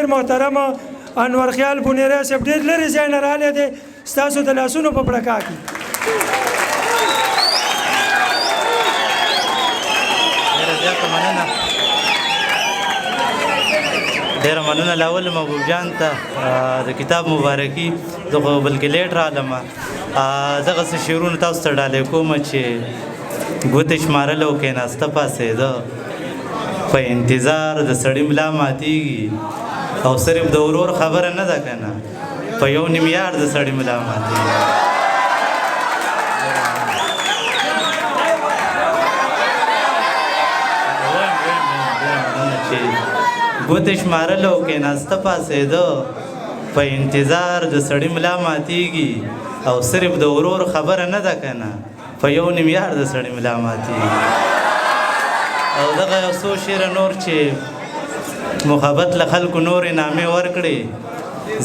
ډېر محترم انور خیال بونیری صاحب ډېر لرې ځای نه راغلی دی ستاسو د لاسونو په پړکا کې ډېره مننه لاول محبوب جان ته د کتاب مبارکي زه خو بلکې لیټ رالم دغسې شعرونه تاسو ته ډالۍ کومه چې ګوتې شمارل او کېناسته پاڅېده په انتظار د سړي ملا ماتېږي او صرف د ورور خبره نه ده که نه په یو نیم یار د سړي ملا ماتېږي ګوتې شمارل او کېناسته پاڅېده په انتظار د سړي ملا ماتېږي او صرف د ورور خبره نه ده که نه په یو نیم یار د سړي ملا ماتېږي او دغه یو څو شعره نور چې محبت له خلکو نورې نامې ورکړې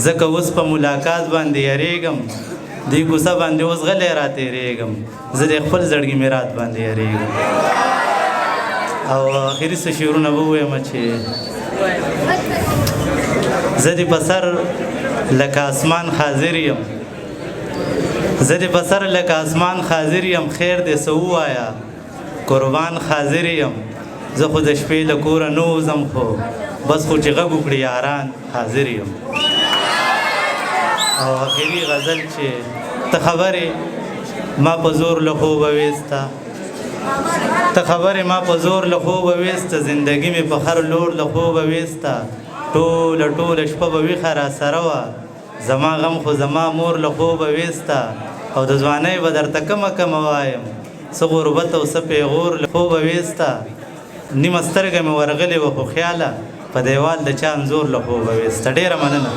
ځکه اوس په ملاقات باندې یریږم دې کوڅه باندې اوس غلی راتېرېږم زه د خپل زړګي میرات باندې یریږم او آخري څه شعرونه به ووایم چې زه دې په سر لکه اسمان حاضر یم زه دې په سر لکه اسمان حاضر یم خیر دې څه ووایه قربان حاضر یم زه خو د شپې له کوره نه وځم خو بس خو چې غږ وکړي یاران حاضر یم او آخري غزل چې ته خبرې ما په زور له خوبه ویسته ته خبرې ما په زور له خوبه ویسته زندګي مې په هر لور له خوبه ویسته ټوله شپه به ویښه راسره وه زما غم خو زما مور له خوبه ویسته او د ځوانۍ به درته کمه وایم څه غربت او څه پیغور له خوبه ویسته نیمه سترګه مې ورغلې وه خو خیاله په دیوال د چا انځور له خوبه ویسته ډېره مننه